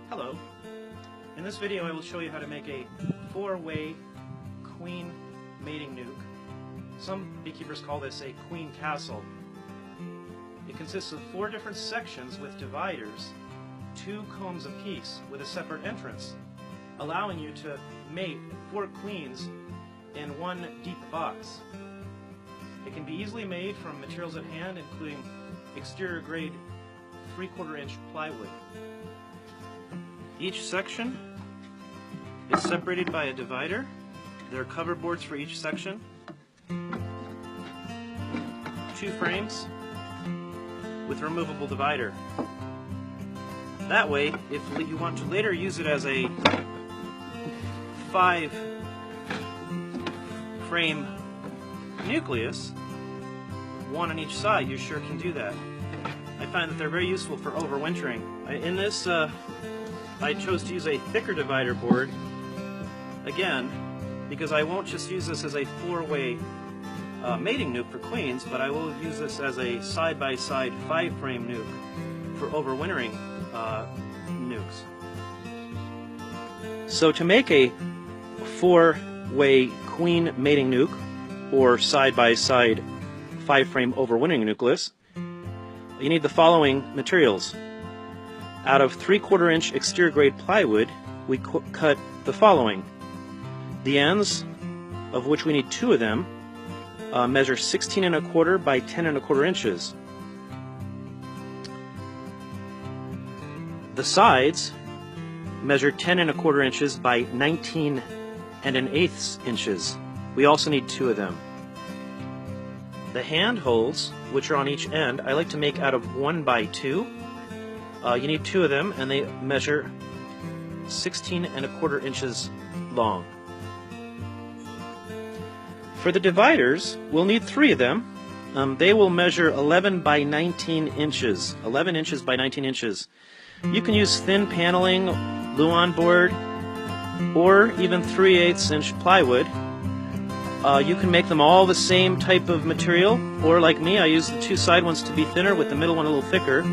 Hello. In this video I will show you how to make a 4-way queen mating nuke. Some beekeepers call this a queen castle. It consists of 4 different sections with dividers, 2 combs apiece with a separate entrance, allowing you to mate 4 queens in one deep box. It can be easily made from materials at hand, including exterior grade 3/4 inch plywood. Each section is separated by a divider. There are cover boards for each section, 2 frames with removable divider. That way, if you want to later use it as a 5-frame nucleus, 1 on each side, you sure can do that. I find that they're very useful for overwintering. In this, I chose to use a thicker divider board, again, because I won't just use this as a 4-way mating nuke for queens, but I will use this as a side-by-side 5-frame nuke for overwintering nukes. So to make a 4-way queen mating nuke, or side-by-side 5-frame overwintering nucleus, you need the following materials. Out of 3/4 inch exterior grade plywood, we cut the following. The ends, of which we need 2 of them, measure 16 1/4 by 10 1/4 inches. The sides measure 10 1/4 inches by 19 1/8 inches. We also need 2 of them. The handholds, which are on each end, I like to make out of 1x2. You need 2 of them, and they measure 16 1/4 inches long. For the dividers, we'll need 3 of them. They will measure 11 by 19 inches. 11 inches by 19 inches. You can use thin paneling, Luan board, or even 3/8 inch plywood. You can make them all the same type of material, or like me, I use the 2 side ones to be thinner with the middle one a little thicker,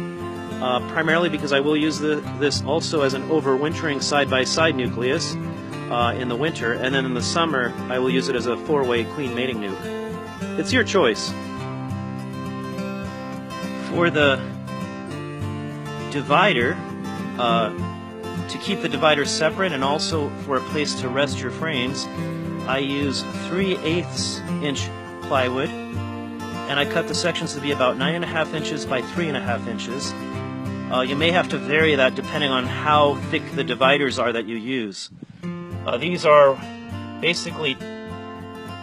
primarily because I will use this also as an overwintering side-by-side nucleus in the winter, and then in the summer I will use it as a 4-way queen mating nuke. It's your choice. For the divider, to keep the dividers separate and also for a place to rest your frames, I use 3/8 inch plywood, and I cut the sections to be about 9 1/2 inches by 3 1/2 inches. You may have to vary that depending on how thick the dividers are that you use. These are basically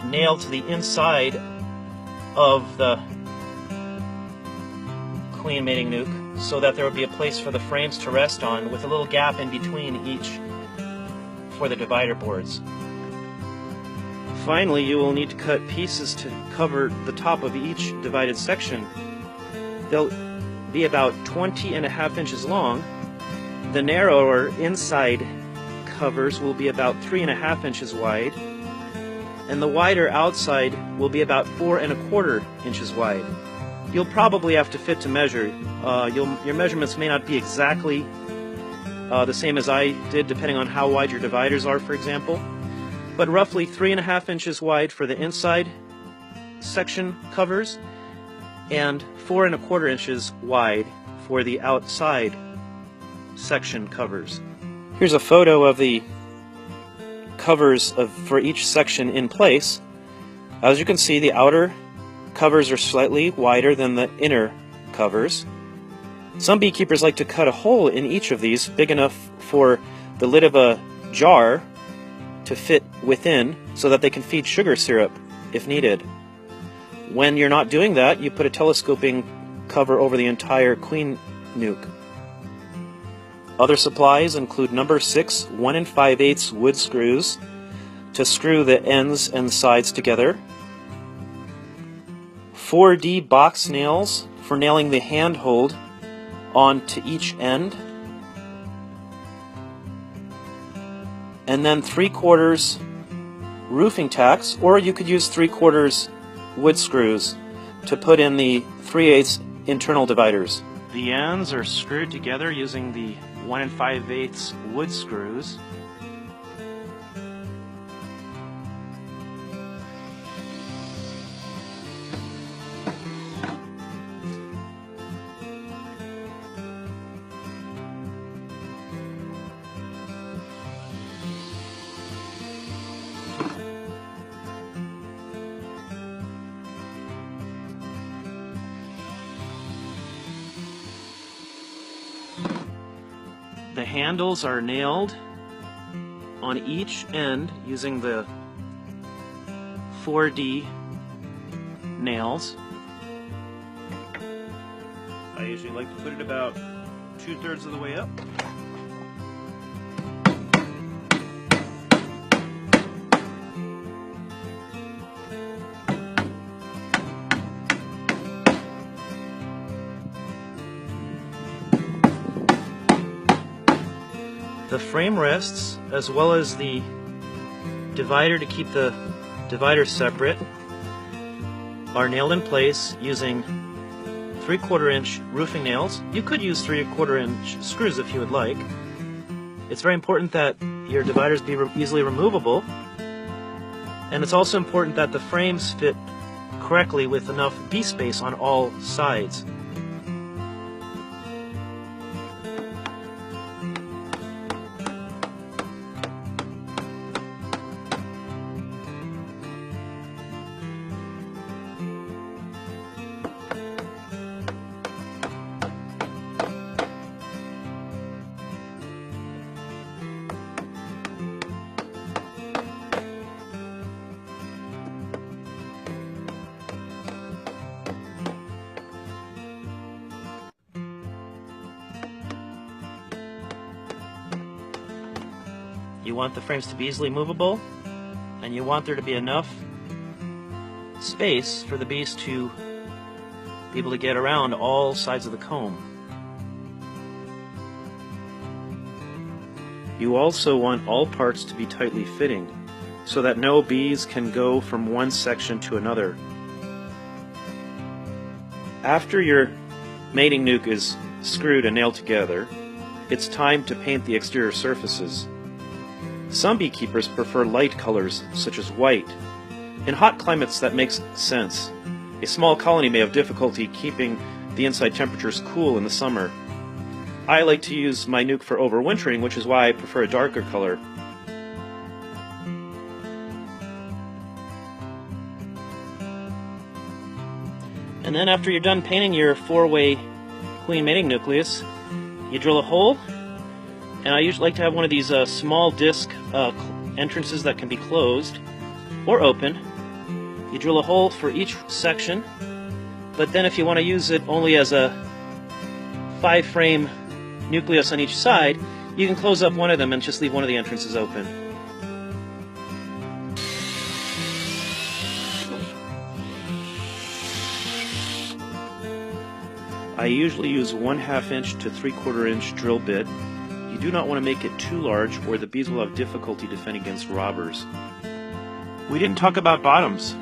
nailed to the inside of the queen mating nuke so that there will be a place for the frames to rest on with a little gap in between each for the divider boards. Finally, you will need to cut pieces to cover the top of each divided section. They'll be about 20 1/2 inches long. The narrower inside covers will be about 3 1/2 inches wide, and the wider outside will be about 4 1/4 inches wide. You'll probably have to fit to measure. Your measurements may not be exactly the same as I did, depending on how wide your dividers are, for example. But roughly 3 1/2 inches wide for the inside section covers, and 4 1/4 inches wide for the outside section covers. Here's a photo of the covers for each section in place. As you can see, the outer covers are slightly wider than the inner covers. Some beekeepers like to cut a hole in each of these, big enough for the lid of a jar to fit within so that they can feed sugar syrup if needed. When you're not doing that, you put a telescoping cover over the entire queen nuke. Other supplies include number 6 1 5/8 wood screws to screw the ends and sides together, 4D box nails for nailing the handhold onto each end, and then 3/4 roofing tacks, or you could use 3/4 wood screws to put in the 3/8 internal dividers. The ends are screwed together using the 1 5/8 wood screws. The handles are nailed on each end using the 4D nails. I usually like to put it about 2/3 of the way up. The frame rests, as well as the divider to keep the dividers separate, are nailed in place using 3/4 inch roofing nails. You could use 3/4 inch screws if you would like. It's very important that your dividers be easily removable, and it's also important that the frames fit correctly with enough B-space on all sides. You want the frames to be easily movable, and you want there to be enough space for the bees to be able to get around all sides of the comb. You also want all parts to be tightly fitting, so that no bees can go from one section to another. After your mating nuke is screwed and nailed together, it's time to paint the exterior surfaces. Some beekeepers prefer light colors, such as white. In hot climates, that makes sense. A small colony may have difficulty keeping the inside temperatures cool in the summer. I like to use my nuke for overwintering, which is why I prefer a darker color. And then after you're done painting your 4-way queen mating nucleus, you drill a hole. And I usually like to have one of these small disc entrances that can be closed or open. You drill a hole for each section, but then if you want to use it only as a 5-frame nucleus on each side, you can close up one of them and just leave one of the entrances open. I usually use 1/2 inch to 3/4 inch drill bit. You do not want to make it too large, or the bees will have difficulty defending against robbers. We didn't talk about bottoms.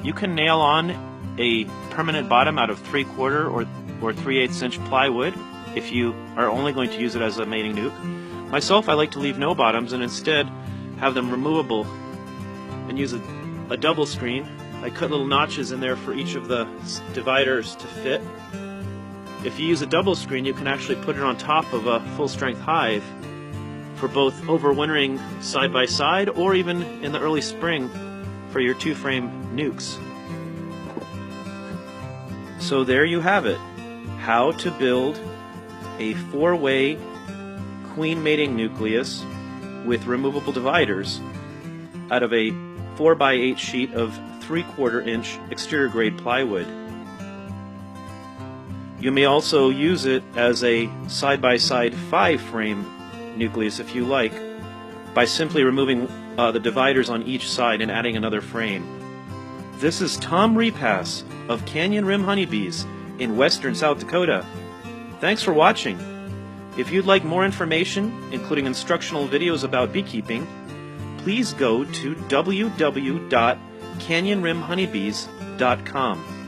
You can nail on a permanent bottom out of 3/4 or 3/8 inch plywood if you are only going to use it as a mating nuke. Myself, I like to leave no bottoms and instead have them removable and use a double screen. I cut little notches in there for each of the dividers to fit. If you use a double screen, you can actually put it on top of a full-strength hive for both overwintering side by side or even in the early spring for your 2-frame nukes. So there you have it, how to build a 4-way queen mating nucleus with removable dividers out of a 4x8 sheet of 3/4 inch exterior grade plywood. You may also use it as a side-by-side 5-frame nucleus if you like, by simply removing the dividers on each side and adding another frame. This is Tom Repass of Canyon Rim Honeybees in western South Dakota. Thanks for watching. If you'd like more information, including instructional videos about beekeeping, please go to www.canyonrimhoneybees.com.